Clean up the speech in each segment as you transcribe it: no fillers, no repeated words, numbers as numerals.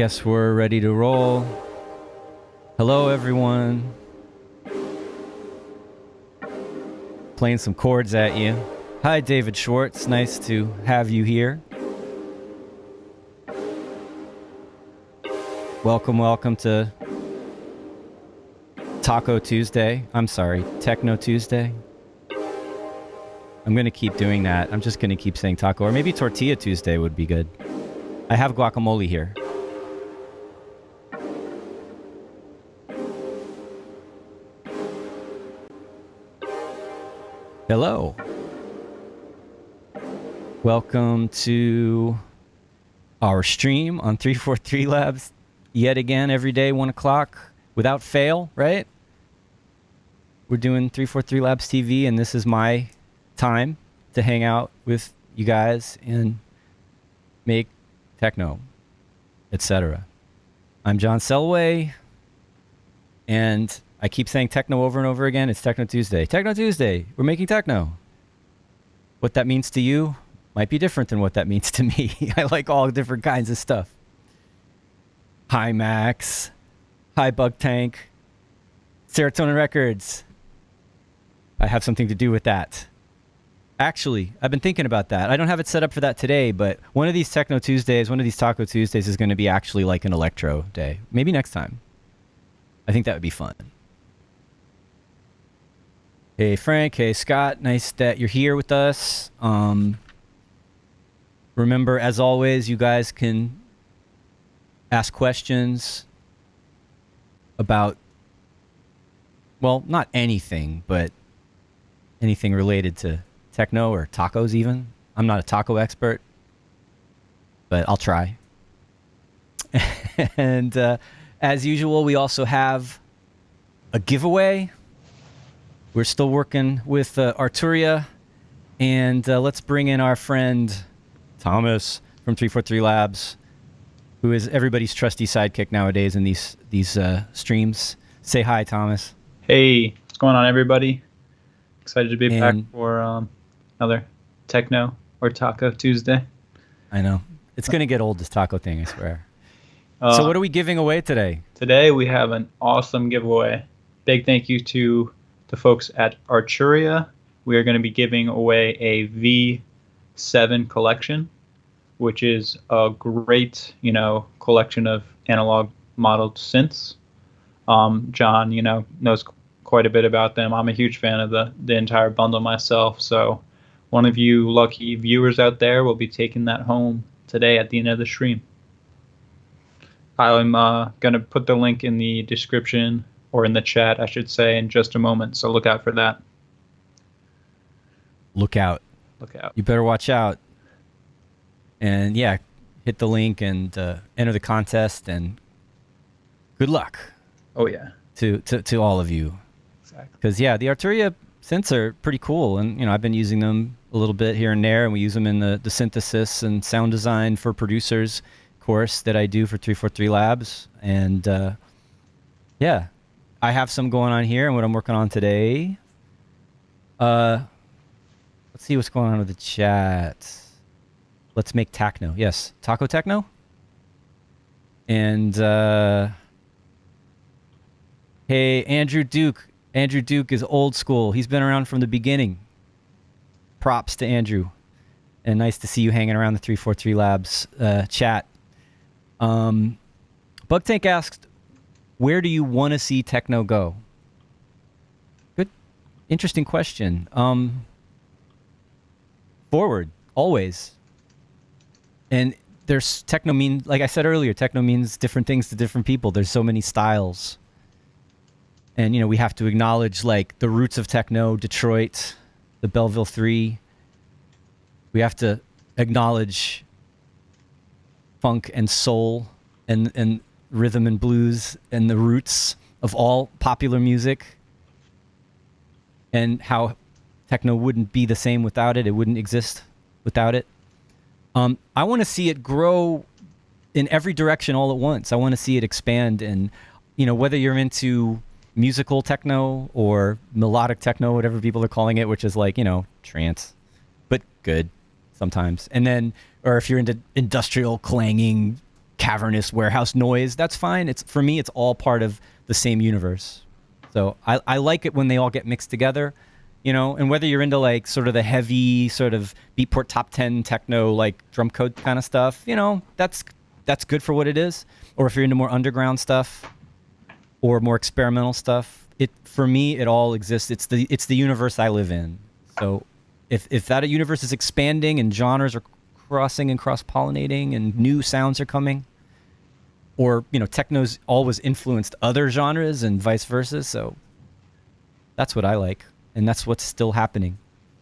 guess we're ready to roll. Hello, everyone. Playing some chords at you. Hi, David Schwartz. Nice to have you here. Welcome to Taco Tuesday. I'm sorry, Techno Tuesday. I'm going to keep doing that. I'm just going to keep saying taco. Or maybe Tortilla Tuesday would be good. I have guacamole here. Hello. Welcome to our stream on 343 Labs. Yet again, every day, 1 o'clock, without fail, right? We're doing 343 Labs TV, and this is my time to hang out with you guys and make techno, etc. I'm John Selway, and I keep saying techno over and over again. It's Techno Tuesday. Techno Tuesday. We're making techno. What that means to you might be different than what that means to me. I like all different kinds of stuff. Hi, Max. Hi, Bug Tank. Serotonin Records. I have something to do with that. Actually, I've been thinking about that. I don't have it set up for that today, but one of these Techno Tuesdays, one of these Taco Tuesdays is going to be actually like an electro day. Maybe next time. I think that would be fun. Hey, Frank. Hey, Scott. Nice that you're here with us. Remember, as always, you guys can ask questions about, well, not anything, but anything related to techno or tacos even. I'm not a taco expert, but I'll try. And as usual, we also have a giveaway. We're still working with Arturia, and let's bring in our friend Thomas from 343 Labs, who is everybody's trusty sidekick nowadays in these streams. Say hi, Thomas. Hey, what's going on, everybody? Excited to be back for another Techno or Taco Tuesday. I know. It's going to get old, this taco thing, I swear. So what are we giving away today? Today we have an awesome giveaway. Big thank you to the folks at Arturia. We are going to be giving away a V7 collection, which is a great, collection of analog modeled synths. John, knows quite a bit about them. I'm a huge fan of the entire bundle myself. So one of you lucky viewers out there will be taking that home today at the end of the stream. I'm going to put the link in the description, or in the chat, I should say, in just a moment. So look out for that. Look out. Look out. You better watch out. And yeah, hit the link and enter the contest, and good luck. Oh, yeah. To all of you. Exactly. Because, yeah, the Arturia synths are pretty cool. And, I've been using them a little bit here and there, and we use them in the synthesis and sound design for producers course that I do for 343 Labs. And, yeah, I have some going on here and what I'm working on today. Let's see what's going on with the chat. Let's make techno. Yes, taco techno. And hey, Andrew Duke. Andrew Duke is old school. He's been around from the beginning. Props to Andrew. And nice to see you hanging around the 343 Labs chat. Bug Tank asked, where do you want to see techno go? Good, interesting question. Forward, always. And there's techno like I said earlier, techno means different things to different people. There's so many styles. And, we have to acknowledge, like, the roots of techno, Detroit, the Belleville 3. We have to acknowledge funk and soul and rhythm and blues and the roots of all popular music, and how techno wouldn't be the same without it. It wouldn't exist without it. I want to see it grow in every direction all at once. I want to see it expand, and whether you're into musical techno or melodic techno, whatever people are calling it, which is like, trance, but good sometimes. And then, or if you're into industrial clanging cavernous warehouse noise. That's fine. It's for me, it's all part of the same universe. So I like it when they all get mixed together, you know, and whether you're into like sort of the heavy sort of Beatport top 10 techno, like drum code kind of stuff, you know, that's good for what it is. Or if you're into more underground stuff or more experimental stuff, for me, it all exists. It's the universe I live in. So if that universe is expanding and genres are crossing and cross-pollinating and new sounds are coming, or, you know, techno's always influenced other genres and vice versa. So that's what I like. And that's what's still happening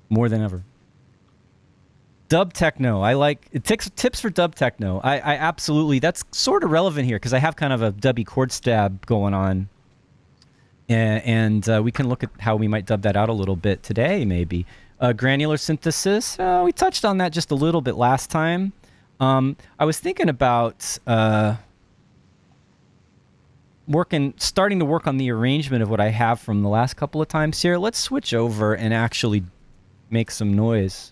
more than ever. Dub techno. I like tips for dub techno. I absolutely, that's sort of relevant here because I have kind of a dubby chord stab going on. And we can look at how we might dub that out a little bit today, maybe. Granular synthesis. We touched on that just a little bit last time. I was thinking about starting to work on the arrangement of what I have from the last couple of times here. Let's switch over and actually make some noise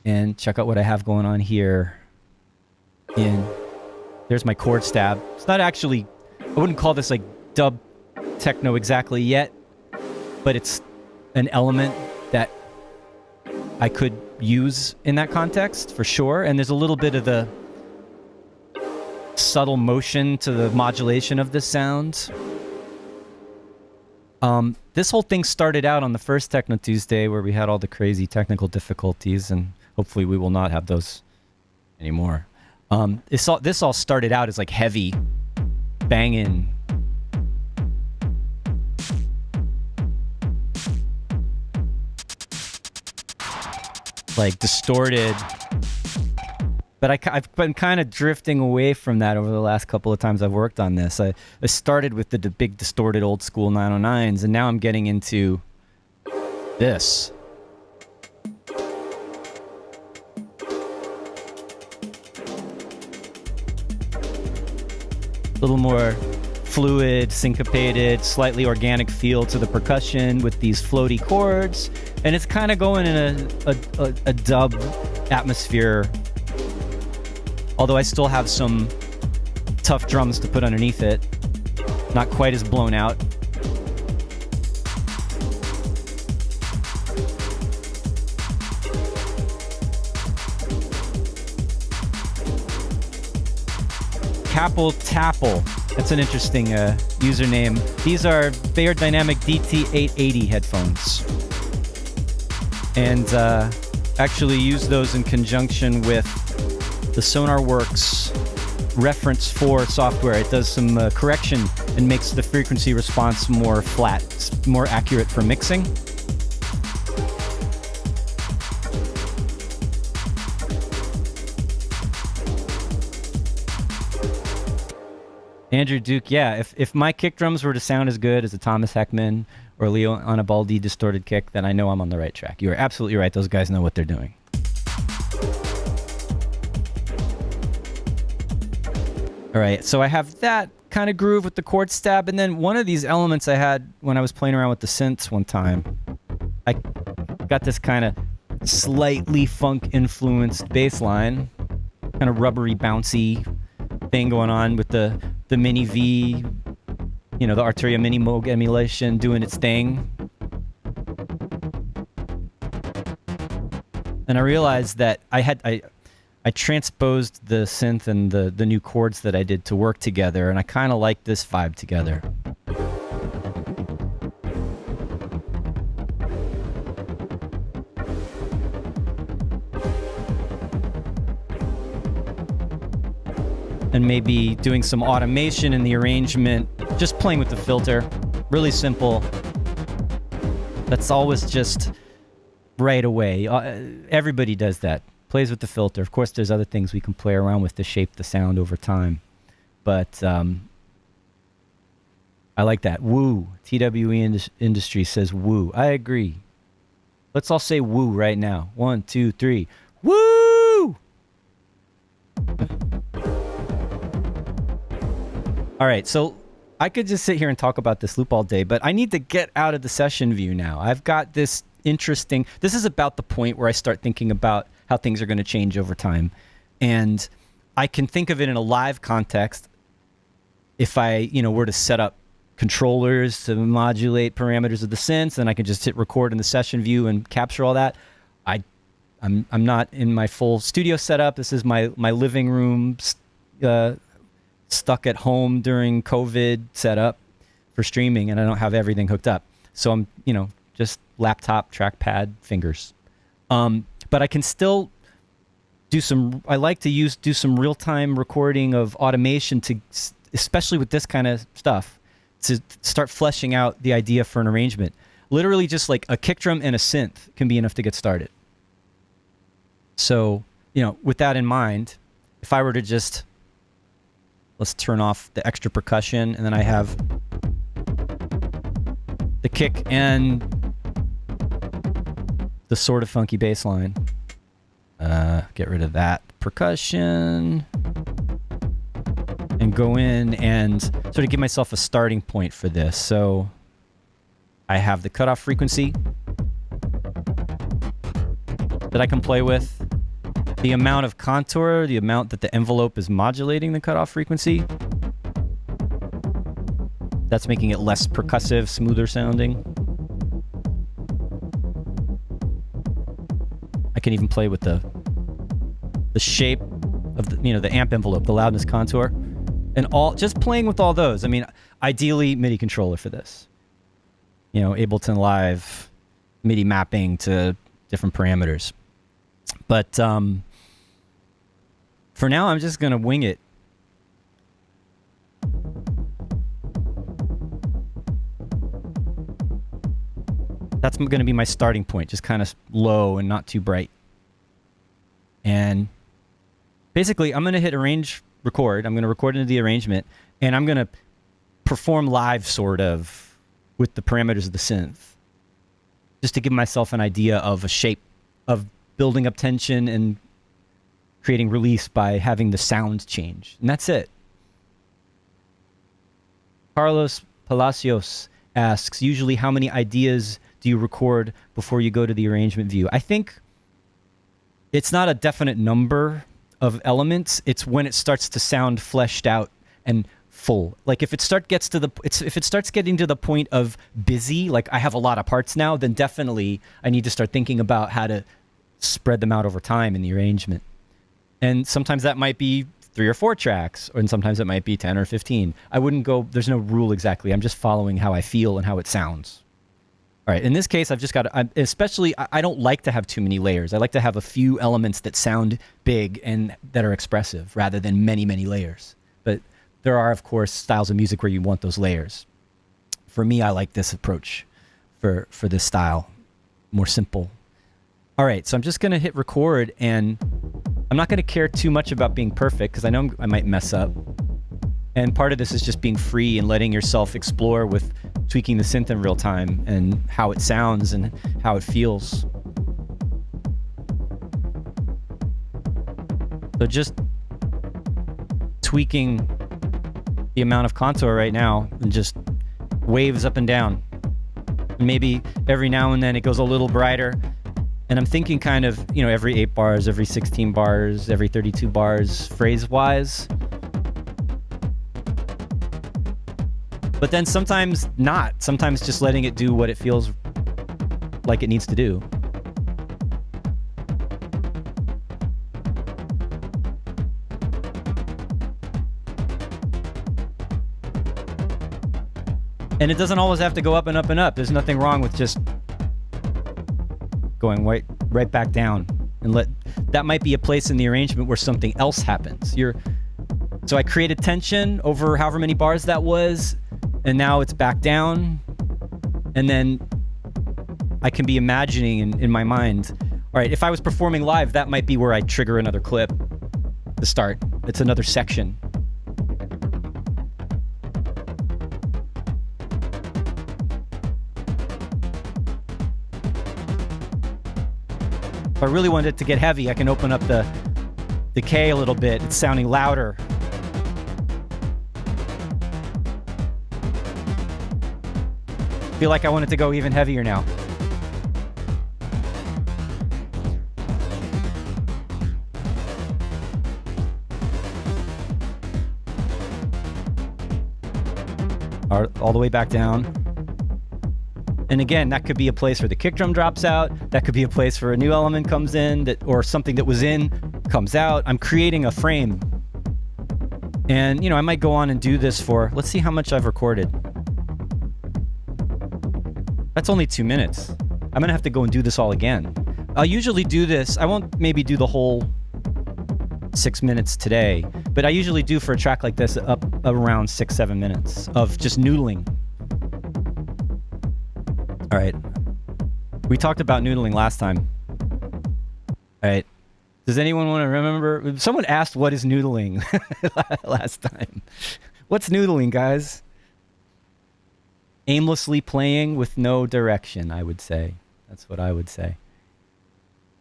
and check out what I have going on here. There's my chord stab. It's not actually, I wouldn't call this like dub techno exactly yet, but it's an element that I could use in that context for sure. And there's a little bit of the subtle motion to the modulation of this sound. This whole thing started out on the first Techno Tuesday where we had all the crazy technical difficulties, and hopefully we will not have those anymore. This all started out as like heavy banging, like distorted. But I've been kind of drifting away from that over the last couple of times I've worked on this. I started with the big distorted old school 909s, and now I'm getting into this. A little more fluid, syncopated, slightly organic feel to the percussion with these floaty chords. And it's kind of going in a dub atmosphere. Although I still have some tough drums to put underneath it. Not quite as blown out. Capel Tapel. That's an interesting username. These are Bayer Dynamic DT880 headphones. And actually use those in conjunction with the SonarWorks Reference 4 software. It does some correction and makes the frequency response more flat, more accurate for mixing. Andrew Duke, yeah, if my kick drums were to sound as good as a Thomas Heckman or Leo Anabaldi distorted kick, then I know I'm on the right track. You are absolutely right. Those guys know what they're doing. All right, so I have that kind of groove with the chord stab, and then one of these elements I had when I was playing around with the synths one time, I got this kind of slightly funk-influenced bass line, kind of rubbery, bouncy thing going on with the Mini V, you know, the Arturia Mini Moog emulation doing its thing. And I realized that I transposed the synth and the new chords that I did to work together, and I kind of like this vibe together. And maybe doing some automation in the arrangement, just playing with the filter. Really simple. That's always just right away. Everybody does that. Plays with the filter. Of course, there's other things we can play around with to shape the sound over time. But I like that. Woo. TWE Industry says woo. I agree. Let's all say woo right now. 1, 2, 3. Woo! All right, so I could just sit here and talk about this loop all day, but I need to get out of the session view now. I've got this interesting... This is about the point where I start thinking about how things are going to change over time. And I can think of it in a live context. If I, were to set up controllers to modulate parameters of the synths, then I can just hit record in the session view and capture all that. I'm not in my full studio setup. This is my living room, stuck at home during COVID setup for streaming, and I don't have everything hooked up. So I'm, just laptop, trackpad, fingers. But I can still do some real-time recording of automation to, especially with this kind of stuff, to start fleshing out the idea for an arrangement. Literally just like a kick drum and a synth can be enough to get started. So, with that in mind, if I were to just, let's turn off the extra percussion, and then I have the kick and the sort of funky bass line. Get rid of that percussion and go in and sort of give myself a starting point for this. So I have the cutoff frequency that I can play with, the amount of contour, the amount that the envelope is modulating the cutoff frequency. That's making it less percussive, smoother sounding. I can even play with the shape of the amp envelope, the loudness contour, and just playing with all those. I mean, ideally MIDI controller for this. Ableton Live MIDI mapping to different parameters. But for now, I'm just gonna wing it. That's going to be my starting point, just kind of low and not too bright. And basically, I'm going to hit record. I'm going to record into the arrangement, and I'm going to perform live, sort of, with the parameters of the synth, just to give myself an idea of a shape, of building up tension and creating release by having the sound change. And that's it. Carlos Palacios asks, usually how many ideas do you record before you go to the arrangement view? I think it's not a definite number of elements. It's when it starts to sound fleshed out and full. Like if it starts getting to the point of busy, like I have a lot of parts now, then definitely I need to start thinking about how to spread them out over time in the arrangement. And sometimes that might be 3 or 4 tracks, and sometimes it might be 10 or 15. I wouldn't go, there's no rule exactly. I'm just following how I feel and how it sounds. All right, in this case, I've just got to, I don't like to have too many layers. I like to have a few elements that sound big and that are expressive rather than many, many layers. But there are, of course, styles of music where you want those layers. For me, I like this approach for this style, more simple. All right, so I'm just going to hit record, and I'm not going to care too much about being perfect because I know I might mess up. And part of this is just being free and letting yourself explore with tweaking the synth in real time and how it sounds and how it feels. So just tweaking the amount of contour right now and just waves up and down. Maybe every now and then it goes a little brighter. And I'm thinking kind of, every 8 bars, every 16 bars, every 32 bars, phrase-wise. But then sometimes not. Sometimes just letting it do what it feels like it needs to do. And it doesn't always have to go up and up and up. There's nothing wrong with just going right back down, and that might be a place in the arrangement where something else happens. So I created tension over however many bars that was, and now it's back down, and then I can be imagining in my mind, all right, if I was performing live, that might be where I trigger another clip to start. It's another section. If I really wanted it to get heavy, I can open up the decay a little bit. It's sounding louder. I feel like I want it to go even heavier now. all the way back down. And again, that could be a place where the kick drum drops out. That could be a place where a new element comes in, or something that was in comes out. I'm creating a frame. And, I might go on and do this for, let's see how much I've recorded. That's only 2 minutes. I'm going to have to go and do this all again. I'll usually do this. I won't maybe do the whole 6 minutes today, but I usually do for a track like this up around 6-7 minutes of just noodling. All right. We talked about noodling last time. All right. Does anyone want to remember? Someone asked what is noodling last time. What's noodling, guys? Aimlessly playing with no direction, I would say. That's what I would say.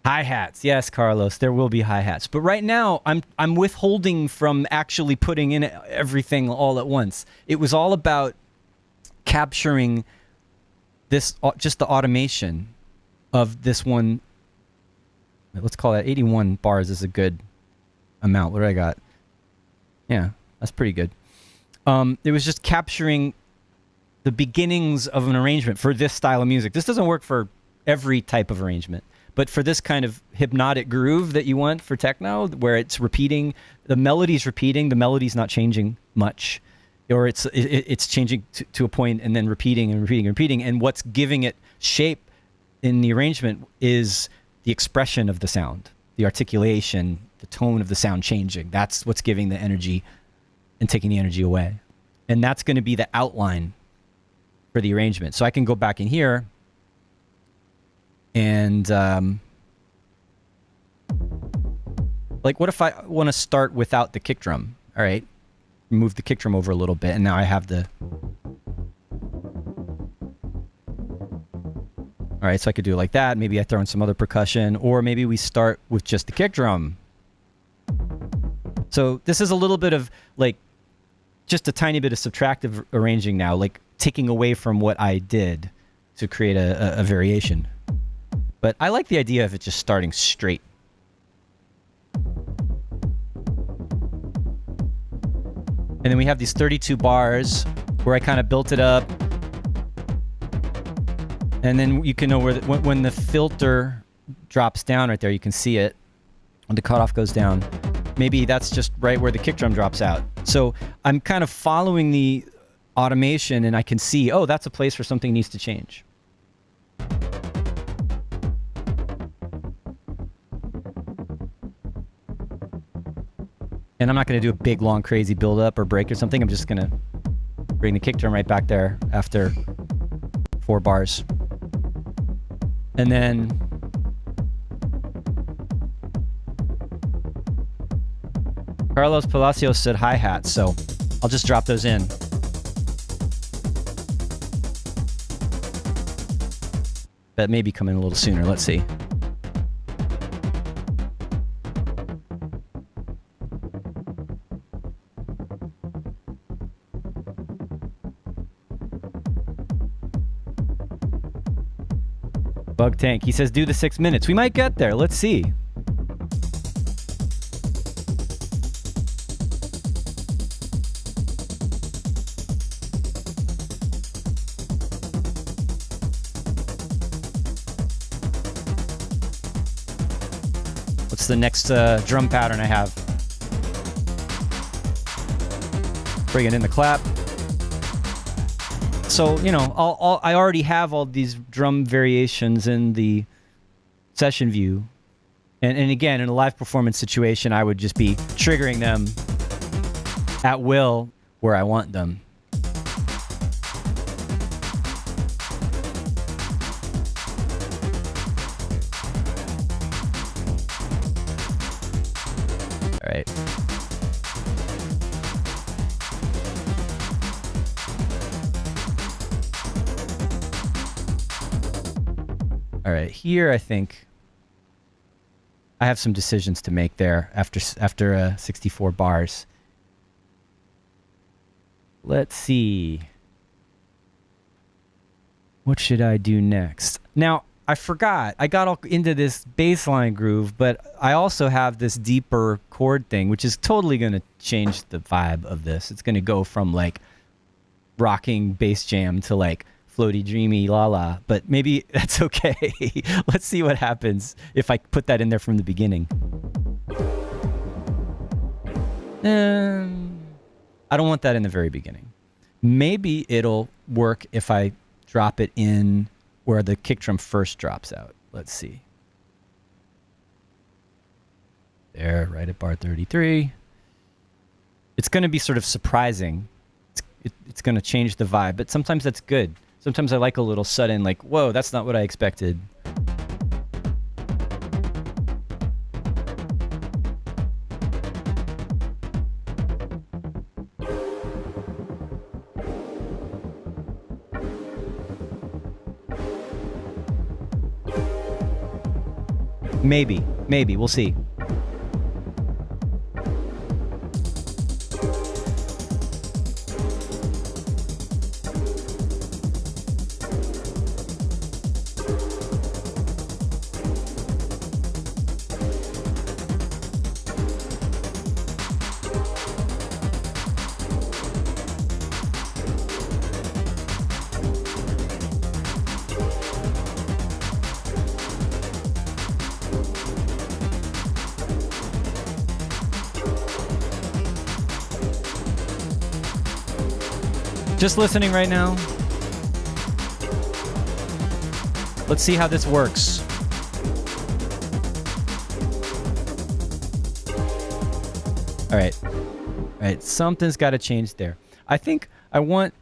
Hi-hats. Yes, Carlos, there will be hi-hats. But right now, I'm withholding from actually putting in everything all at once. It was all about capturing this, just the automation of this one. Let's call that 81 bars is a good amount. What do I got? Yeah, that's pretty good. It was just capturing the beginnings of an arrangement for this style of music. This doesn't work for every type of arrangement, but for this kind of hypnotic groove that you want for techno, where it's repeating, the melody's repeating, the melody's not changing much, or it's changing to a point and then repeating and repeating and repeating, and what's giving it shape in the arrangement is the expression of the sound, the articulation, the tone of the sound changing. That's what's giving the energy and taking the energy away. And that's going to be the outline for the arrangement. So I can go back in here and like, what if I want to start without the kick drum? All right, move the kick drum over a little bit, and now I have the... All right, so I could do it like that. Maybe I throw in some other percussion, or maybe we start with just the kick drum. So this is a little bit of like just a tiny bit of subtractive arranging now, like taking away from what I did to create a variation. But I like the idea of it just starting straight. And then we have these 32 bars where I kind of built it up. And then you can know where when the filter drops down right there, you can see it. When the cutoff goes down, maybe that's just right where the kick drum drops out. So I'm kind of following the automation, and I can see, oh, that's a place where something needs to change. And I'm not going to do a big, long, crazy build-up or break or something. I'm just going to bring the kick drum right back there after 4 bars. And then Carlos Palacios said hi-hats, so I'll just drop those in. That may be coming a little sooner. Let's see. Bug Tank, he says do the 6 minutes. We might get there. Let's see. What's the next drum pattern I have? Bringing in the clap. So, you know, I already have all these drum variations in the session view. And again, in a live performance situation, I would just be triggering them at will where I want them. All right. All right, here I think I have some decisions to make there after 64 bars. Let's see. What should I do next? Now, I forgot. I got all into this bass line groove, but I also have this deeper chord thing, which is totally going to change the vibe of this. It's going to go from like rocking bass jam to like floaty, dreamy, la la. But maybe that's okay. Let's see what happens if I put that in there from the beginning. I don't want that in the very beginning. Maybe it'll work if I drop it in where the kick drum first drops out. Let's see. There, right at bar 33. It's going to be sort of surprising. It's going to change the vibe, but sometimes that's good. Sometimes I like a little sudden, like, whoa, that's not what I expected. Maybe, we'll see. Just listening right now. Let's see how this works. All right, something's got to change there. I think I want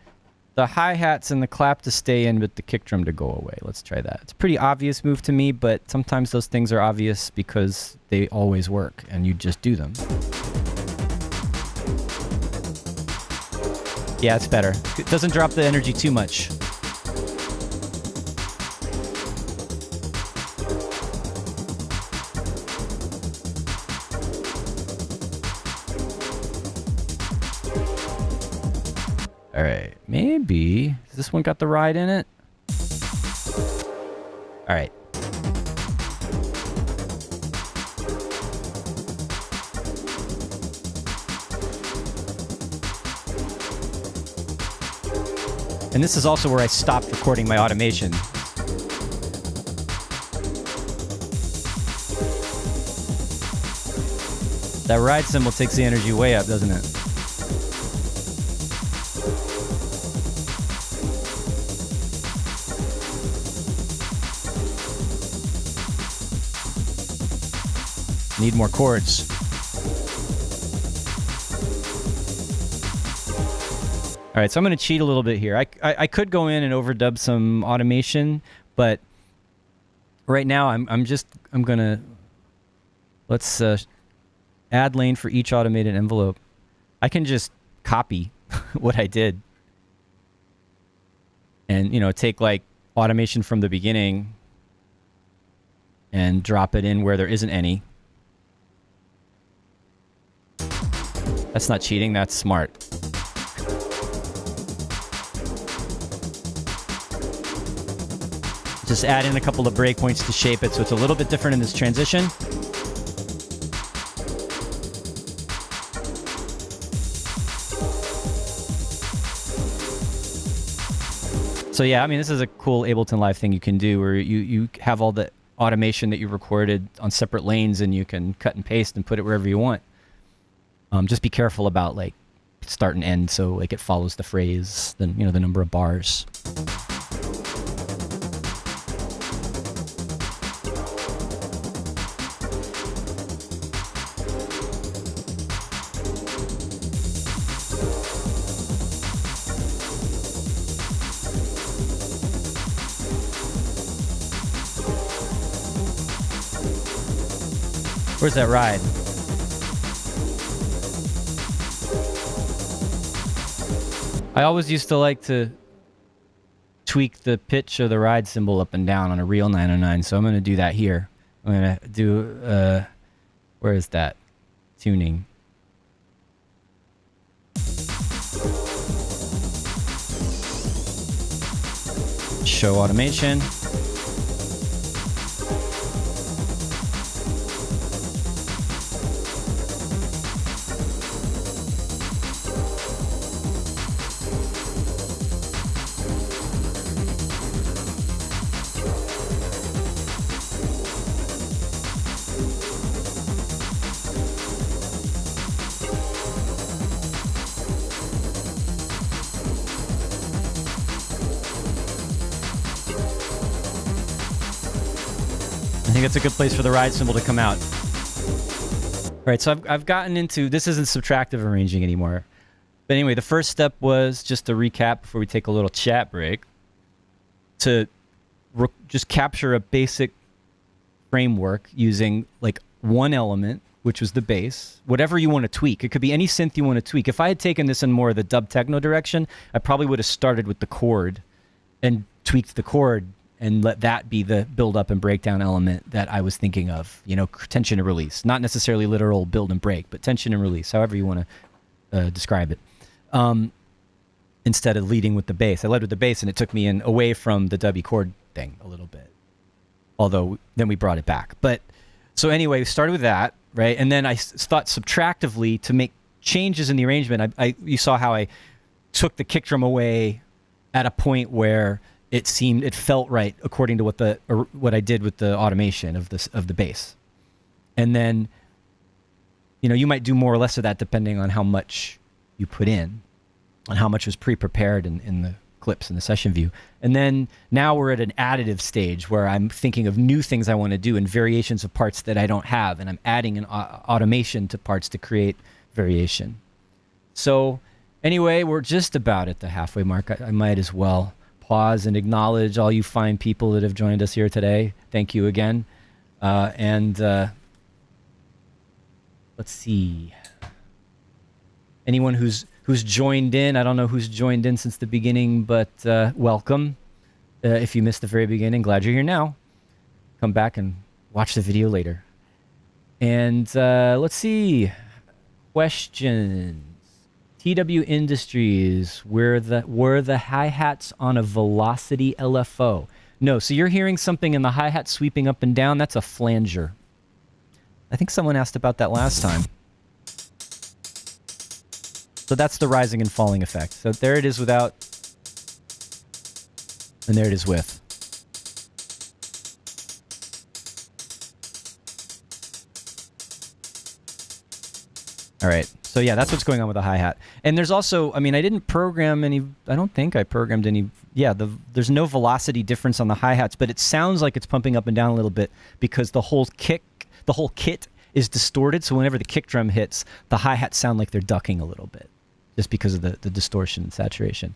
the hi-hats and the clap to stay in, but the kick drum to go away. Let's try that. It's a pretty obvious move to me, but sometimes those things are obvious because they always work and you just do them. Yeah, it's better. It doesn't drop the energy too much. All right, maybe. Has this one got the ride in it? All right. And this is also where I stopped recording my automation. That ride cymbal takes the energy way up, doesn't it? Need more chords. All right, so I'm going to cheat a little bit here. I could go in and overdub some automation, but right now I'm going to let's add lane for each automated envelope. I can just copy what I did and, you know, take like automation from the beginning and drop it in where there isn't any. That's not cheating, that's smart. Just add in a couple of breakpoints to shape it so it's a little bit different in this transition. So yeah, I mean, this is a cool Ableton Live thing you can do where you have all the automation that you recorded on separate lanes and you can cut and paste and put it wherever you want. Just be careful about like start and end so like it follows the phrase, then, you know, the number of bars. Where's that ride? I always used to like to tweak the pitch of the ride cymbal up and down on a real 909, so I'm going to do that here. I'm going to do, where is that? Tuning. Show automation. think that's a good place for the ride cymbal to come out. All right, so I've gotten into, this isn't subtractive arranging anymore. But anyway, the first step was, just to recap before we take a little chat break, to just capture a basic framework using like one element, which was the bass, whatever you want to tweak. It could be any synth you want to tweak. If I had taken this in more of the dub techno direction, I probably would have started with the chord and tweaked the chord and let that be the build up and breakdown element that I was thinking of, you know, tension and release. Not necessarily literal build and break, but tension and release, however you want to describe it. Instead of leading with the bass. I led with the bass and it took me away from the dubby chord thing a little bit. Although then we brought it back. But so anyway, we started with that, right? And then I thought subtractively to make changes in the arrangement. You saw how I took the kick drum away at a point where it felt right according to what I did with the automation of the bass. And then, you know, you might do more or less of that depending on how much you put in and how much was pre-prepared in the clips in the session view. And then now we're at an additive stage where I'm thinking of new things I want to do and variations of parts that I don't have, and I'm adding an automation to parts to create variation. So anyway, we're just about at the halfway mark. I might as well pause and acknowledge all you fine people that have joined us here today. Thank you again. Let's see. Anyone who's joined in, I don't know who's joined in since the beginning, but welcome. If you missed the very beginning, glad you're here now. Come back and watch the video later. And let's see. Questions. TW Industries, were the hi-hats on a velocity LFO? No, so you're hearing something in the hi-hat sweeping up and down. That's a flanger. I think someone asked about that last time. So that's the rising and falling effect. So there it is without, and there it is with. All right. So yeah, that's what's going on with the hi-hat. And there's also, I mean, I didn't program any, I don't think I programmed any, yeah, there's no velocity difference on the hi-hats, but it sounds like it's pumping up and down a little bit because the whole kit is distorted. So whenever the kick drum hits, the hi-hats sound like they're ducking a little bit just because of the distortion and saturation.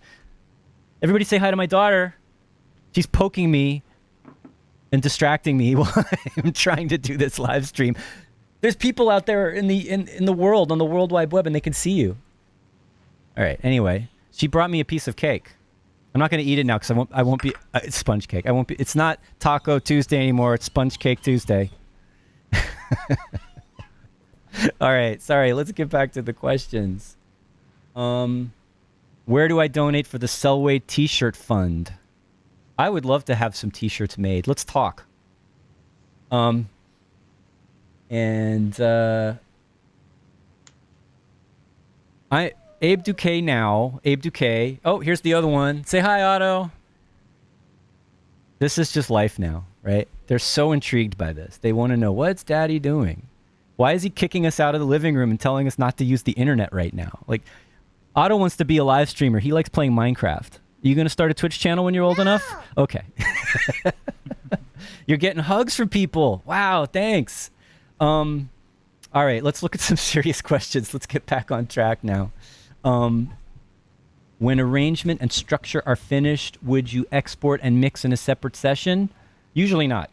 Everybody say hi to my daughter. She's poking me and distracting me while I'm trying to do this live stream. There's people out there in the world, on the World Wide Web, and they can see you. All right. Anyway, she brought me a piece of cake. I'm not going to eat it now because I won't be. It's sponge cake. I won't be. It's not Taco Tuesday anymore. It's Sponge Cake Tuesday. All right. Sorry. Let's get back to the questions. Where do I donate for the Selway T-shirt fund? I would love to have some T-shirts made. Let's talk. Abe Duque now. Abe Duque. Oh, here's the other one. Say hi, Otto. This is just life now, right? They're so intrigued by this. They want to know, what's Daddy doing? Why is he kicking us out of the living room and telling us not to use the internet right now? Like, Otto wants to be a live streamer. He likes playing Minecraft. Are you going to start a Twitch channel when you're old enough? Okay. You're getting hugs from people. Wow, thanks. All right, let's look at some serious questions. Let's get back on track now. When arrangement and structure are finished, would you export and mix in a separate session? Usually not.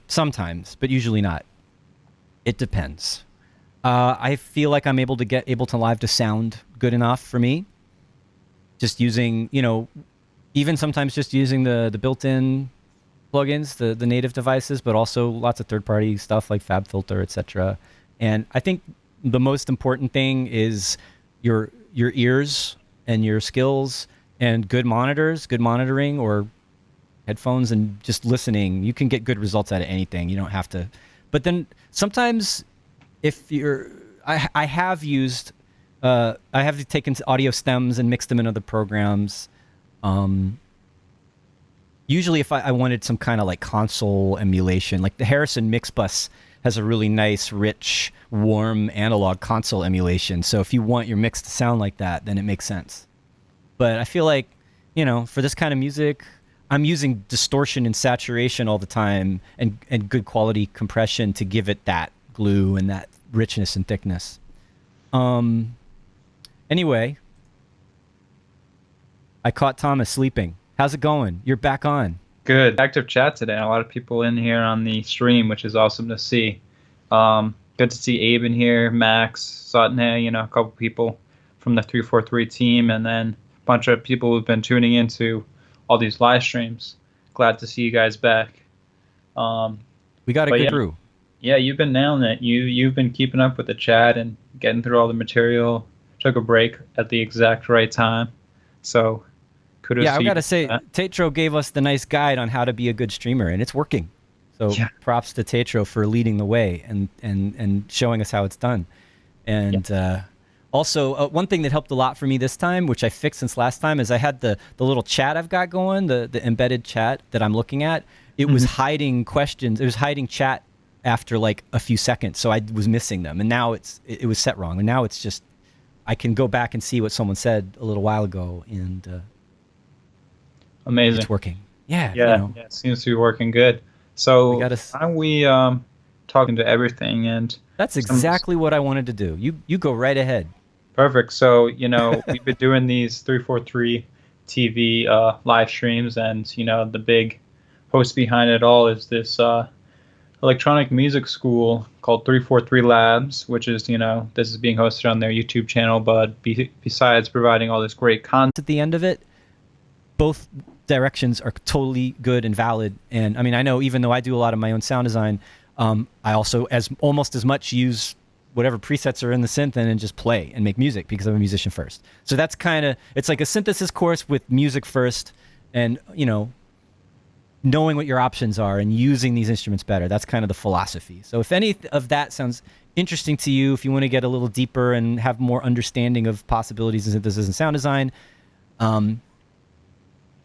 Sometimes, but usually not. It depends. I feel like I'm able to get Ableton Live to sound good enough for me. Just using, you know, even sometimes just using the built-in plugins, the native devices, but also lots of third-party stuff like FabFilter, etc. And I think the most important thing is your ears and your skills and good monitors, good monitoring, or headphones, and just listening. You can get good results out of anything. You don't have to. But then sometimes, if you're, I have taken audio stems and mixed them in other programs. Usually if I wanted some kind of like console emulation, like the Harrison Mix Bus has a really nice, rich, warm analog console emulation. So if you want your mix to sound like that, then it makes sense. But I feel like, you know, for this kind of music, I'm using distortion and saturation all the time, and good quality compression to give it that glue and that richness and thickness. Anyway, I caught Thomas sleeping. How's it going? You're back on. Good. Active chat today. A lot of people in here on the stream, which is awesome to see. Good to see Abe in here, Max, Satney, a couple people from the 343 team, and then a bunch of people who've been tuning into all these live streams. Glad to see you guys back. We got a good crew. Yeah, you've been nailing it. You've been keeping up with the chat and getting through all the material. Took a break at the exact right time. So kudos to you. Yeah, I got to say, TAETRO gave us the nice guide on how to be a good streamer, and it's working. So props to TAETRO for leading the way and showing us how it's done. And also, one thing that helped a lot for me this time, which I fixed since last time, is I had the little chat I've got going, the embedded chat that I'm looking at. It was hiding questions. It was hiding chat after like a few seconds, so I was missing them. And now it was set wrong. And now it's just, I can go back and see what someone said a little while ago, and amazing. It's working. Yeah. Yeah, it seems to be working good. So aren't we talking to everything? And that's exactly what I wanted to do. You go right ahead. Perfect. So, we've been doing these 343 TV live streams, and, the big host behind it all is this electronic music school called 343 Labs, which is, this is being hosted on their YouTube channel, but besides providing all this great content at the end of it, both directions are totally good and valid. And I mean, I know even though I do a lot of my own sound design, I also almost as much use whatever presets are in the synth and just play and make music because I'm a musician first. So that's it's like a synthesis course with music first, and knowing what your options are and using these instruments better. That's kind of the philosophy. So if any of that sounds interesting to you, if you want to get a little deeper and have more understanding of possibilities in synthesis and sound design,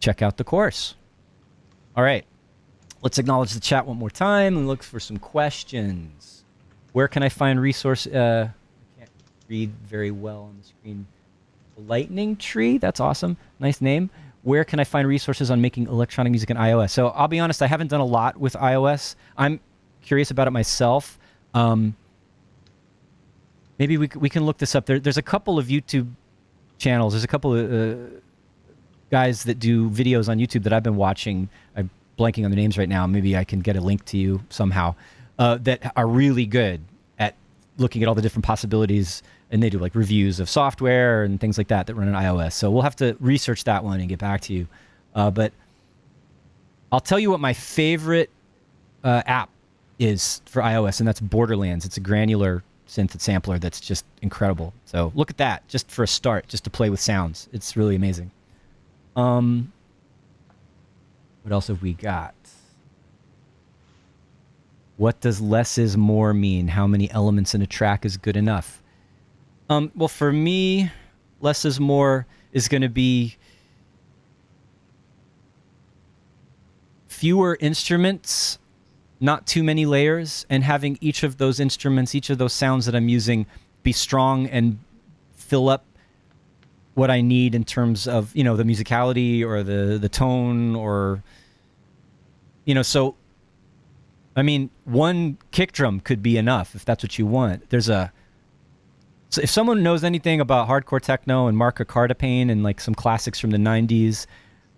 check out the course. All right. Let's acknowledge the chat one more time and look for some questions. Where can I find resource? I can't read very well on the screen. Lightning Tree. That's awesome. Nice name. Where can I find resources on making electronic music in iOS? So I'll be honest, I haven't done a lot with iOS. I'm curious about it myself. Maybe we can look this up. There's a couple of YouTube channels. There's a couple of guys that do videos on YouTube that I've been watching. I'm blanking on the names right now. Maybe I can get a link to you somehow. That are really good at looking at all the different possibilities, and they do like reviews of software and things like that run on iOS. So we'll have to research that one and get back to you. But I'll tell you what my favorite app is for iOS, and that's Borderlands. It's a granular synth sampler that's just incredible. So look at that just for a start, just to play with sounds. It's really amazing. What else have we got? What does less is more mean? How many elements in a track is good enough? Well, for me, less is more is going to be fewer instruments, not too many layers, and having each of those instruments, each of those sounds that I'm using, be strong and fill up what I need in terms of, the musicality or the tone, or, so, I mean, one kick drum could be enough if that's what you want. So if someone knows anything about hardcore techno and Mark Pain and like some classics from the 90s,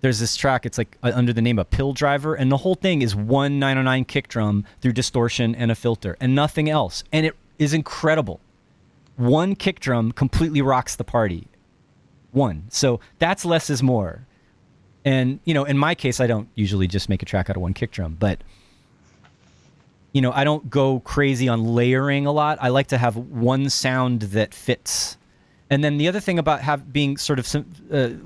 there's this track, it's like under the name of Pill Driver, and the whole thing is one 909 kick drum through distortion and a filter and nothing else. And it is incredible. One kick drum completely rocks the party. One. So that's less is more. And, in my case, I don't usually just make a track out of one kick drum, but I don't go crazy on layering a lot. I like to have one sound that fits. And then the other thing about being sort of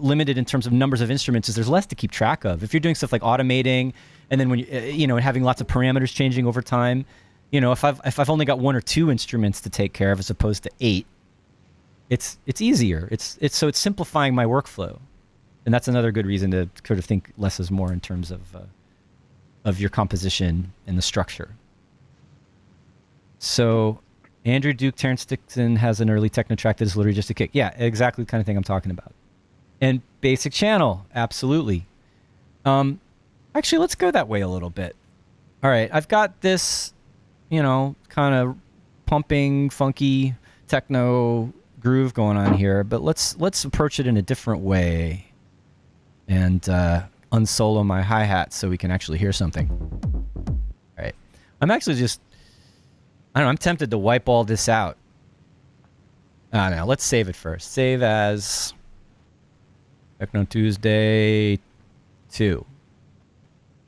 limited in terms of numbers of instruments is there's less to keep track of. If you're doing stuff like automating, and then when and having lots of parameters changing over time, if I've only got one or two instruments to take care of as opposed to 8, it's easier. It's simplifying my workflow, and that's another good reason to sort of think less is more in terms of your composition and the structure. So Andrew Duke, Terrence Dixon has an early techno track that is literally just a kick. Yeah, exactly the kind of thing I'm talking about. And basic channel, absolutely. Actually, let's go that way a little bit. All right, I've got this, kind of pumping, funky techno groove going on here, but let's approach it in a different way and unsolo my hi-hat so we can actually hear something. All right. I'm actually just, I don't know, I'm tempted to wipe all this out. I don't know, let's save it first. Save as Techno Tuesday 2.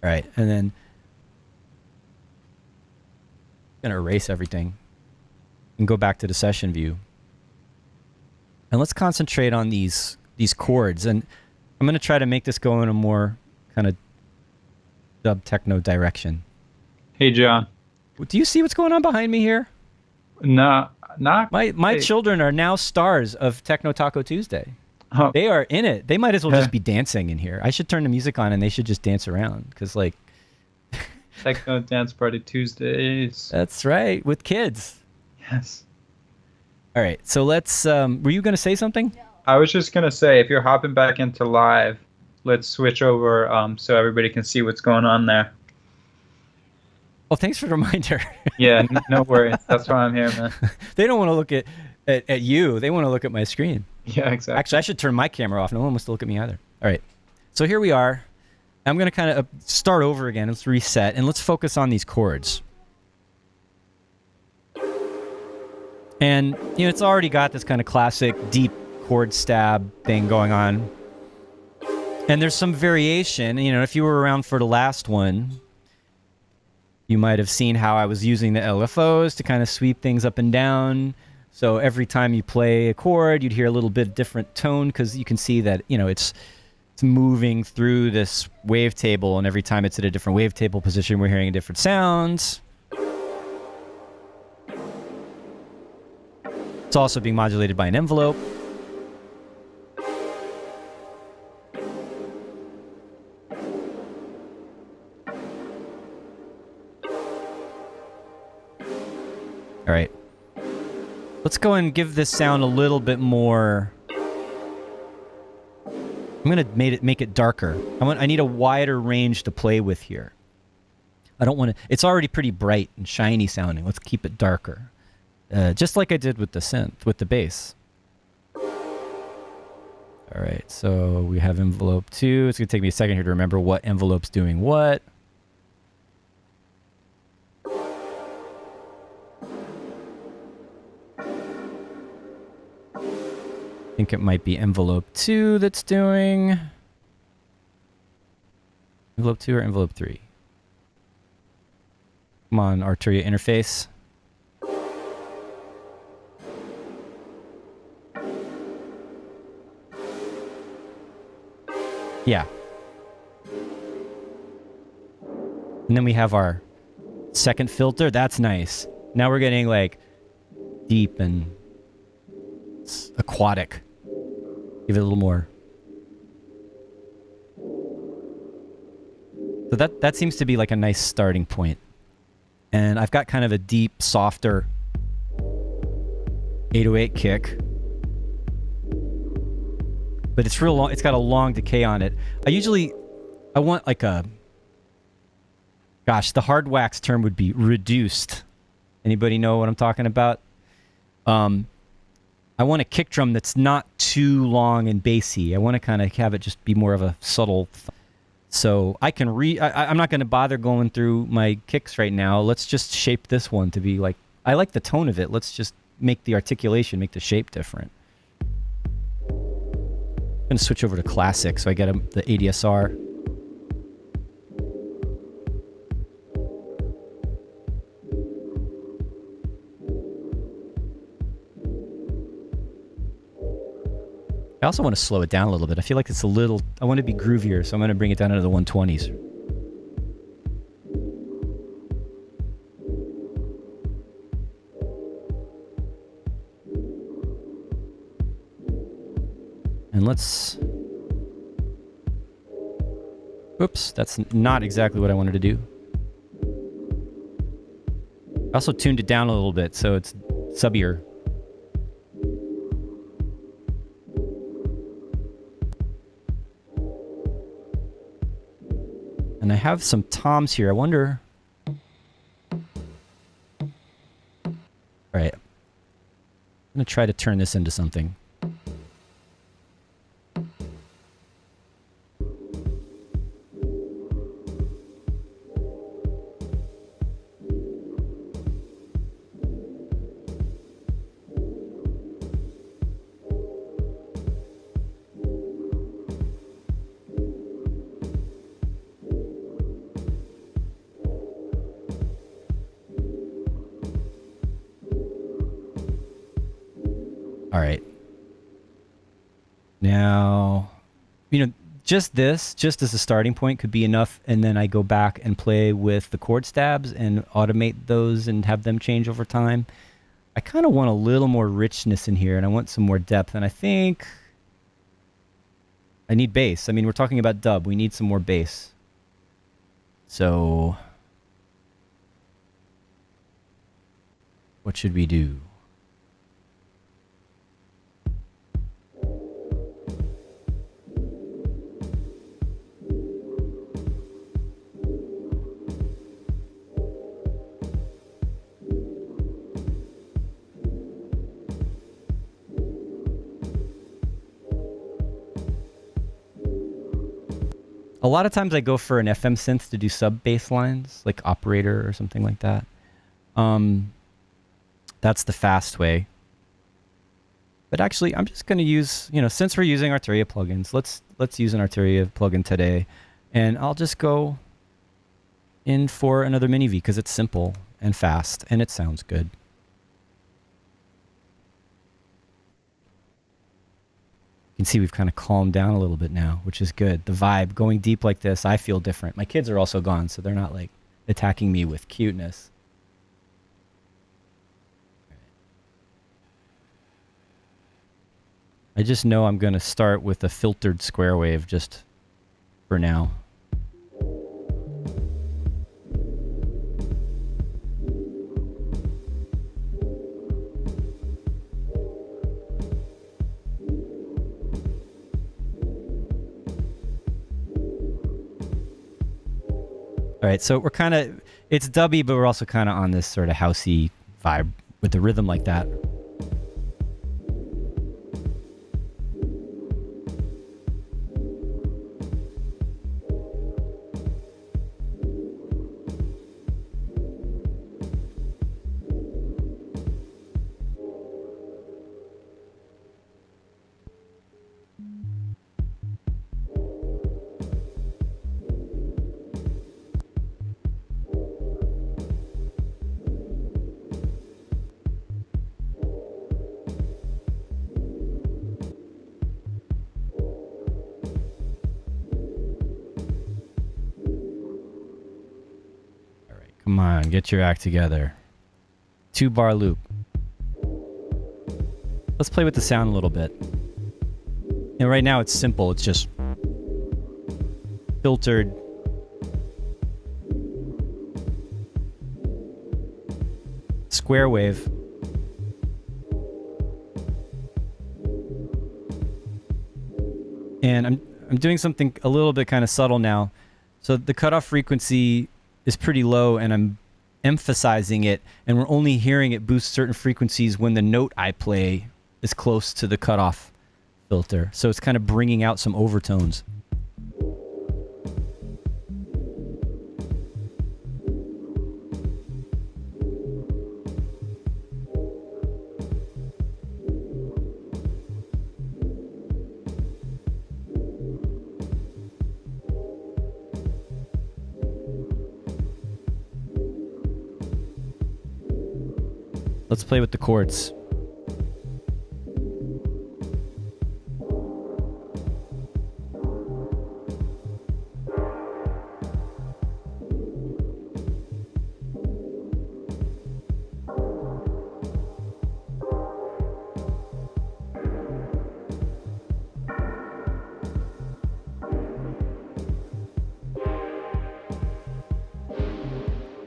All right, and then I'm gonna erase everything and go back to the session view. And let's concentrate on these chords. And I'm gonna try to make this go in a more kind of dub techno direction. Hey, John. Do you see what's going on behind me here? No, not my children are now stars of Techno Taco Tuesday. Oh. They are in it. They might as well just be dancing in here. I should turn the music on and they should just dance around because, like, Techno Dance Party Tuesdays. That's right, with kids. Yes. All right, so let's. Were you going to say something? No. I was just gonna say, if you're hopping back into live, let's switch over so everybody can see what's going on there. Oh, thanks for the reminder. Yeah, no worries. That's why I'm here, man. They don't want to look at you. They want to look at my screen. Yeah, exactly. Actually, I should turn my camera off. No one wants to look at me either. All right. So here we are. I'm going to kind of start over again. Let's reset, and let's focus on these chords. And, it's already got this kind of classic deep chord stab thing going on. And there's some variation. If you were around for the last one, you might have seen how I was using the LFOs to kind of sweep things up and down. So every time you play a chord, you'd hear a little bit different tone because you can see that, it's moving through this wavetable, and every time it's at a different wavetable position, we're hearing different sounds. It's also being modulated by an envelope. All right. Let's go and give this sound a little bit more. I'm going to make it darker. I need a wider range to play with here. I don't want to. It's already pretty bright and shiny sounding. Let's keep it darker. Just like I did with the synth, with the bass. All right, so we have envelope 2. It's going to take me a second here to remember what envelope's doing what. I think it might be envelope 2 that's doing. Envelope 2 or envelope 3? Come on, Arturia interface. Yeah. And then we have our second filter. That's nice. Now we're getting like deep and aquatic. Give it a little more. So that seems to be like a nice starting point. And I've got kind of a deep, softer 808 kick. But it's real long. It's got a long decay on it. I want like a, gosh, the hard wax term would be reduced. Anybody know what I'm talking about? I want a kick drum that's not too long and bassy. I want to kind of have it just be more of a subtle. So I can I'm not going to bother going through my kicks right now. Let's just shape this one to be like, I like the tone of it. Let's just make the articulation, make the shape different. I'm going to switch over to classic so I get the ADSR. I also want to slow it down a little bit. I feel like it's a little... I want to be groovier, so I'm going to bring it down into the 120s. And let's... Oops, that's not exactly what I wanted to do. I also tuned it down a little bit, so it's subbier. And I have some toms here. I wonder... All right. I'm going to try to turn this into something. All right. Now, just this, just as a starting point could be enough, and then I go back and play with the chord stabs and automate those and have them change over time. I kind of want a little more richness in here, and I want some more depth, and I think I need bass. I mean, we're talking about dub. We need some more bass. So, what should we do? A lot of times I go for an FM synth to do sub bass lines, like Operator or something like that. That's the fast way. But actually, I'm just going to use, since we're using Arturia plugins, let's use an Arturia plugin today. And I'll just go in for another mini V because it's simple and fast and it sounds good. You can see we've kind of calmed down a little bit now, which is good. The vibe, going deep like this, I feel different. My kids are also gone, so they're not like attacking me with cuteness. I just know I'm going to start with a filtered square wave just for now. All right, so we're kind of, it's dubby, but we're also kind of on this sort of housey vibe with the rhythm like that. Come on, get your act together. 2-bar loop. Let's play with the sound a little bit. And right now it's simple. It's just filtered. Square wave. And I'm doing something a little bit kind of subtle now. So the cutoff frequency is pretty low and I'm emphasizing it, and we're only hearing it boost certain frequencies when the note I play is close to the cutoff filter. So it's kind of bringing out some overtones. Let's play with the chords.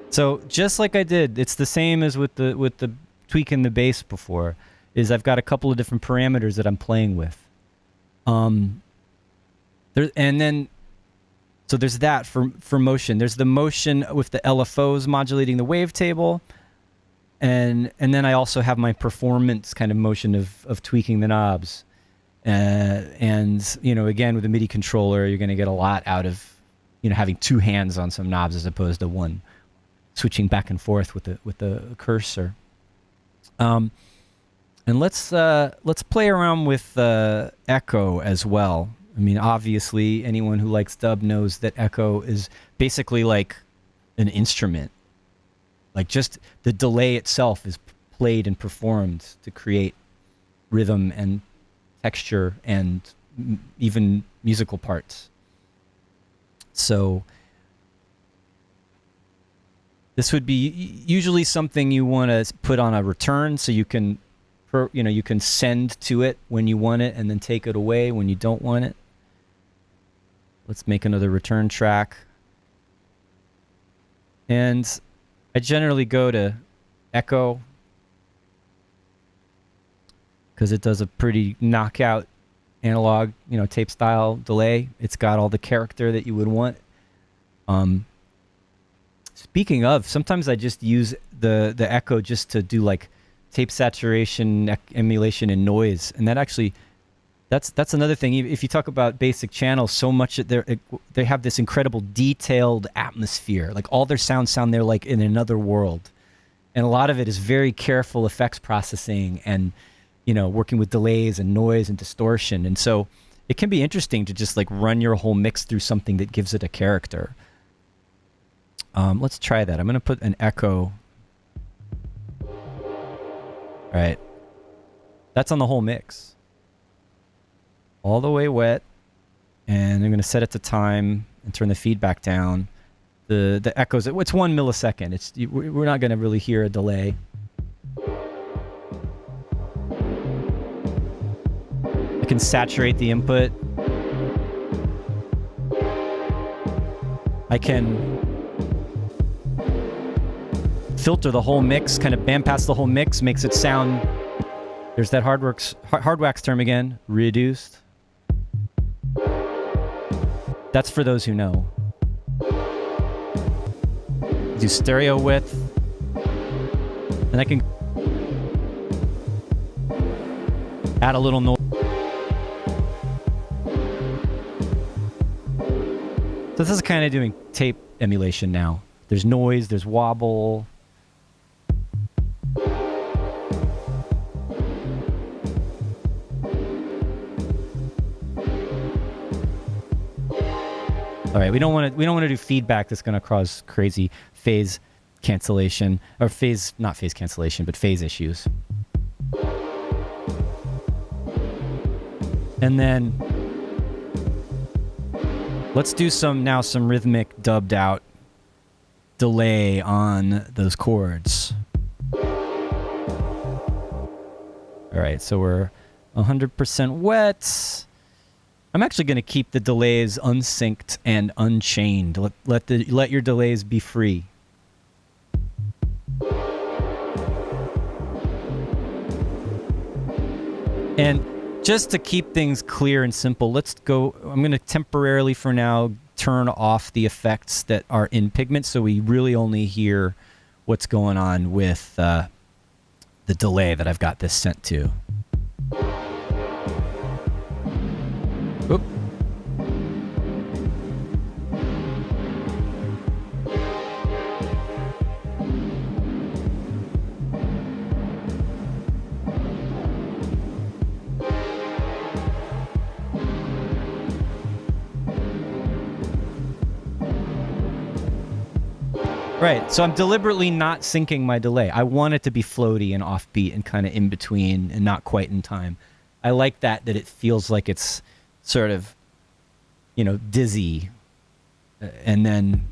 So just like I did, it's the same as with the tweaking the bass before, is I've got a couple of different parameters that I'm playing with. And then So there's that for motion. There's the motion with the LFOs modulating the wavetable. And then I also have my performance kind of motion of tweaking the knobs. And, you know, again, with a MIDI controller, you're going to get a lot out of, you know, having two hands on some knobs as opposed to one, switching back and forth with the cursor. And let's play around with echo as well. I mean, obviously, anyone who likes dub knows that echo is basically like an instrument. Like, just the delay itself is played and performed to create rhythm and texture and even musical parts. So this would be usually something you want to put on a return, so you can, you can send to it when you want it and then take it away when you don't want it. Let's make another return track. And I generally go to echo because it does a pretty knockout analog, you know, tape style delay. It's got all the character that you would want. Speaking of, sometimes I just use the echo just to do like tape saturation, emulation, and noise, and that actually, that's another thing. If you talk about basic channels, so much that they have this incredible detailed atmosphere. Like, all their sounds sound they're like in another world, and a lot of it is very careful effects processing and, you know, working with delays and noise and distortion. And so it can be interesting to just like run your whole mix through something that gives it a character. Let's try that. I'm going to put an echo. All right. That's on the whole mix. All the way wet. And I'm going to set it to time and turn the feedback down. The echoes, it's 1 millisecond. We're not going to really hear a delay. I can saturate the input. I can filter the whole mix, kind of bandpass the whole mix, makes it sound, there's that hard wax term again, reduced. That's for those who know. Do stereo width. And I can add a little noise. So this is kind of doing tape emulation now. There's noise, there's wobble. All right, we don't want to do feedback that's going to cause crazy phase cancellation, or not phase cancellation, but phase issues. And then let's do some rhythmic dubbed out delay on those chords. All right, so we're 100% wet. I'm actually going to keep the delays unsynced and unchained. Let your delays be free. And just to keep things clear and simple, let's go. I'm going to temporarily, for now, turn off the effects that are in Pigment, so we really only hear what's going on with the delay that I've got this sent to. Oop. Right, so I'm deliberately not syncing my delay. I want it to be floaty and offbeat and kind of in between and not quite in time. I like that it feels like it's sort of, you know, dizzy. And then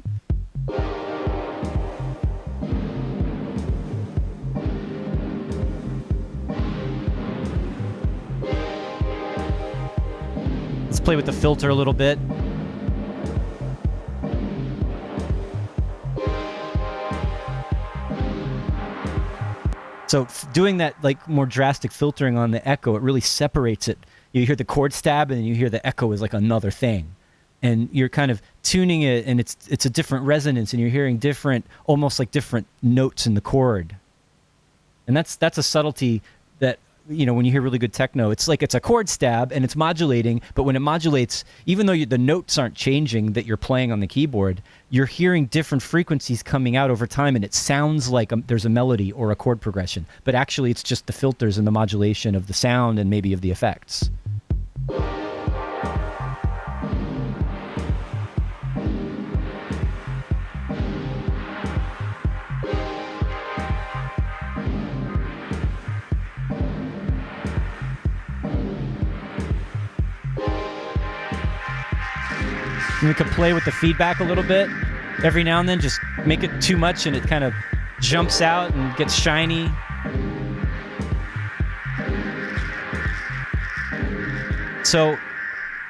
let's play with the filter a little bit. So doing that like more drastic filtering on the echo, it really separates it. You hear the chord stab and then you hear the echo is like another thing. and you're kind of tuning it, and it's a different resonance, and you're hearing different, almost like different notes in the chord. And that's a subtlety that, when you hear really good techno, it's like it's a chord stab and it's modulating, but when it modulates, even though the notes aren't changing that you're playing on the keyboard, you're hearing different frequencies coming out over time, and it sounds like there's a melody or a chord progression, but actually it's just the filters and the modulation of the sound and maybe of the effects. And we can play with the feedback a little bit every now and then. Just make it too much and it kind of jumps out and gets shiny. So,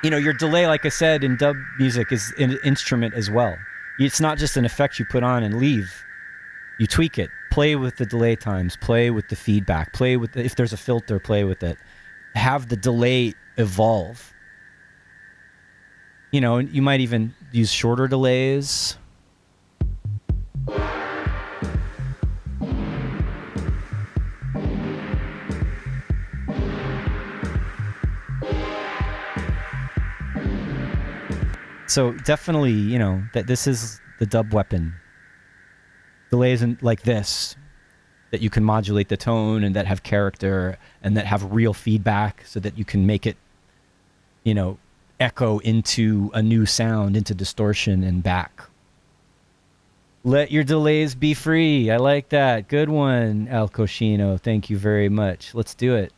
your delay, like I said, in dub music is an instrument as well. It's not just an effect you put on and leave. You tweak it. Play with the delay times. Play with the feedback. Play with if there's a filter, play with it. Have the delay evolve. You might even use shorter delays. So definitely, that this is the dub weapon. Delays like this, that you can modulate the tone and that have character and that have real feedback so that you can make it, echo into a new sound, into distortion and back. Let your delays be free. I like that. Good one, Al Cochino. Thank you very much. Let's do it.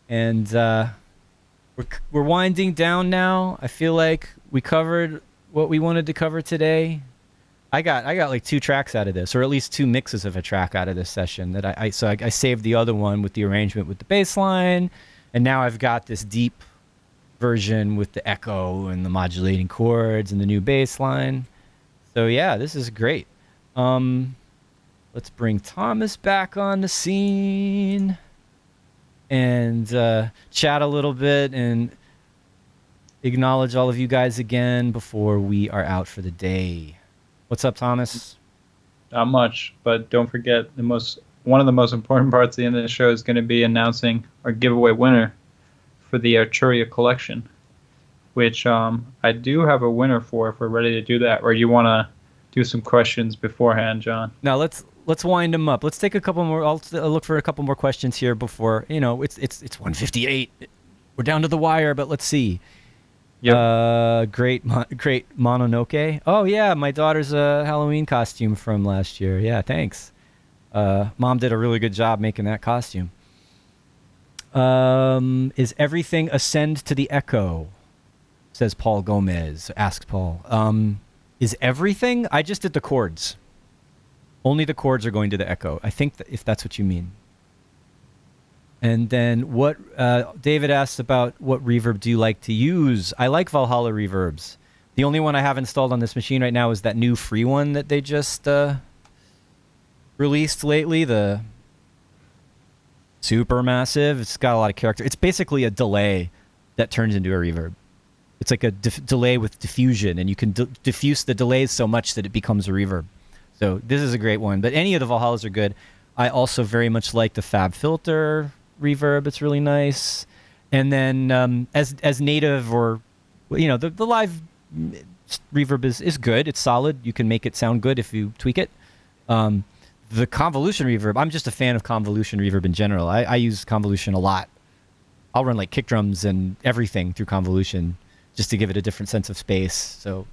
And we're winding down now. I feel like we covered what we wanted to cover today. I got like 2 tracks out of this, or at least 2 mixes of a track out of this session. That I saved the other one with the arrangement with the bass line, and now I've got this deep version with the echo and the modulating chords and the new bass line. So yeah, this is great. Let's bring Thomas back on the scene and chat a little bit and acknowledge all of you guys again before we are out for the day. What's up, Thomas? Not much, but don't forget one of the most important parts at the end of the show is going to be announcing our giveaway winner for the Arturia collection, which I do have a winner for if we're ready to do that. Or you want to do some questions beforehand, John? Now let's wind them up. Let's take a couple more. I'll look for a couple more questions here before it's 1:58. We're down to the wire, but let's see. Yep. Great Mononoke. Oh yeah, my daughter's Halloween costume from last year. Yeah, thanks. Mom did a really good job making that costume. Is everything ascend to the echo? Says Paul Gomez. Asks Paul. Is everything? I just did the chords. Only the chords are going to the echo. I think if that's what you mean. And then what David asked about what reverb do you like to use? I like Valhalla reverbs. The only one I have installed on this machine right now is that new free one that they just released lately, the Supermassive. It's got a lot of character. It's basically a delay that turns into a reverb. It's like a delay with diffusion, and you can diffuse the delays so much that it becomes a reverb. So this is a great one. But any of the Valhallas are good. I also very much like the Fab Filter reverb. It's really nice. And then as native or, the live reverb is good. It's solid. You can make it sound good if you tweak it. The convolution reverb, I'm just a fan of convolution reverb in general. I use convolution a lot. I'll run like kick drums and everything through convolution just to give it a different sense of space. So,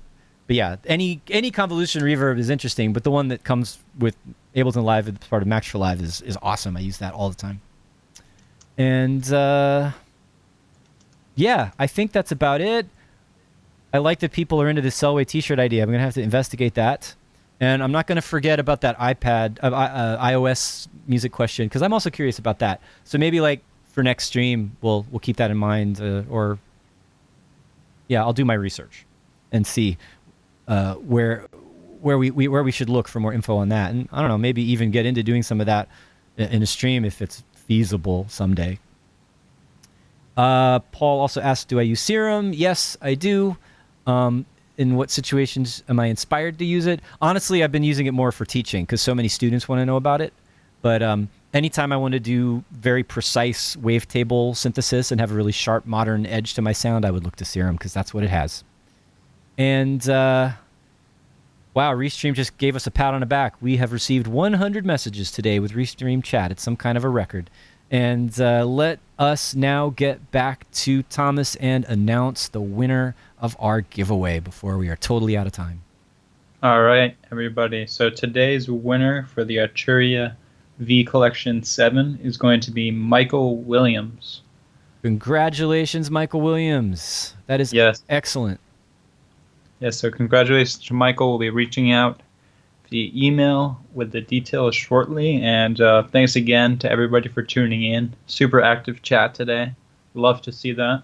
but yeah, any convolution reverb is interesting, but the one that comes with Ableton Live as part of Max for Live is awesome. I use that all the time. And yeah, I think that's about it. I like that people are into the Selway t-shirt idea. I'm going to have to investigate that. And I'm not going to forget about that iOS music question, because I'm also curious about that. So maybe like for next stream, we'll keep that in mind. Or yeah, I'll do my research and see where we should look for more info on that. And I don't know, maybe even get into doing some of that in a stream if it's feasible someday. Paul also asked, do I use Serum? Yes, I do. In what situations am I inspired to use it? Honestly, I've been using it more for teaching because so many students want to know about it. But anytime I want to do very precise wavetable synthesis and have a really sharp modern edge to my sound, I would look to Serum because that's what it has. And wow, Restream just gave us a pat on the back. We have received 100 messages today with Restream chat. It's some kind of a record. And let us now get back to Thomas and announce the winner of our giveaway before we are totally out of time. All right, everybody. So today's winner for the Arturia V Collection 7 is going to be Michael Williams. Congratulations, Michael Williams. That is excellent. Yes, so congratulations to Michael. We'll be reaching out via email with the details shortly. And thanks again to everybody for tuning in. Super active chat today. Love to see that.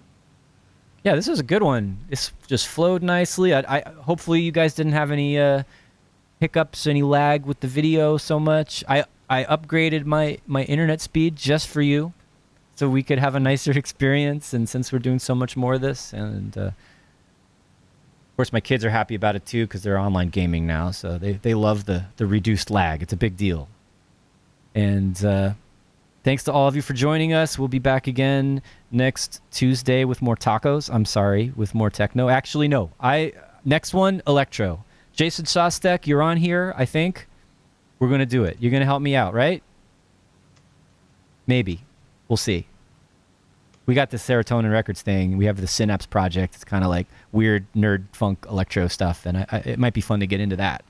Yeah, this was a good one. This just flowed nicely. I hopefully you guys didn't have any hiccups, any lag with the video so much. I upgraded my internet speed just for you, so we could have a nicer experience. And since we're doing so much more of this, and of course my kids are happy about it too because they're online gaming now, so they love the reduced lag. It's a big deal. And thanks to all of you for joining us. We'll be back again next Tuesday with more tacos. I'm sorry, with more techno. Actually, no. Next one, electro. Jason Shostak, you're on here, I think. We're going to do it. You're going to help me out, right? Maybe. We'll see. We got the Serotonin Records thing. We have the Synapse project. It's kind of like weird nerd funk electro stuff, and it might be fun to get into that.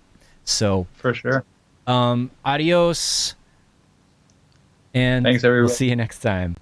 So for sure. Adios. And thanks, everybody. We'll see you next time.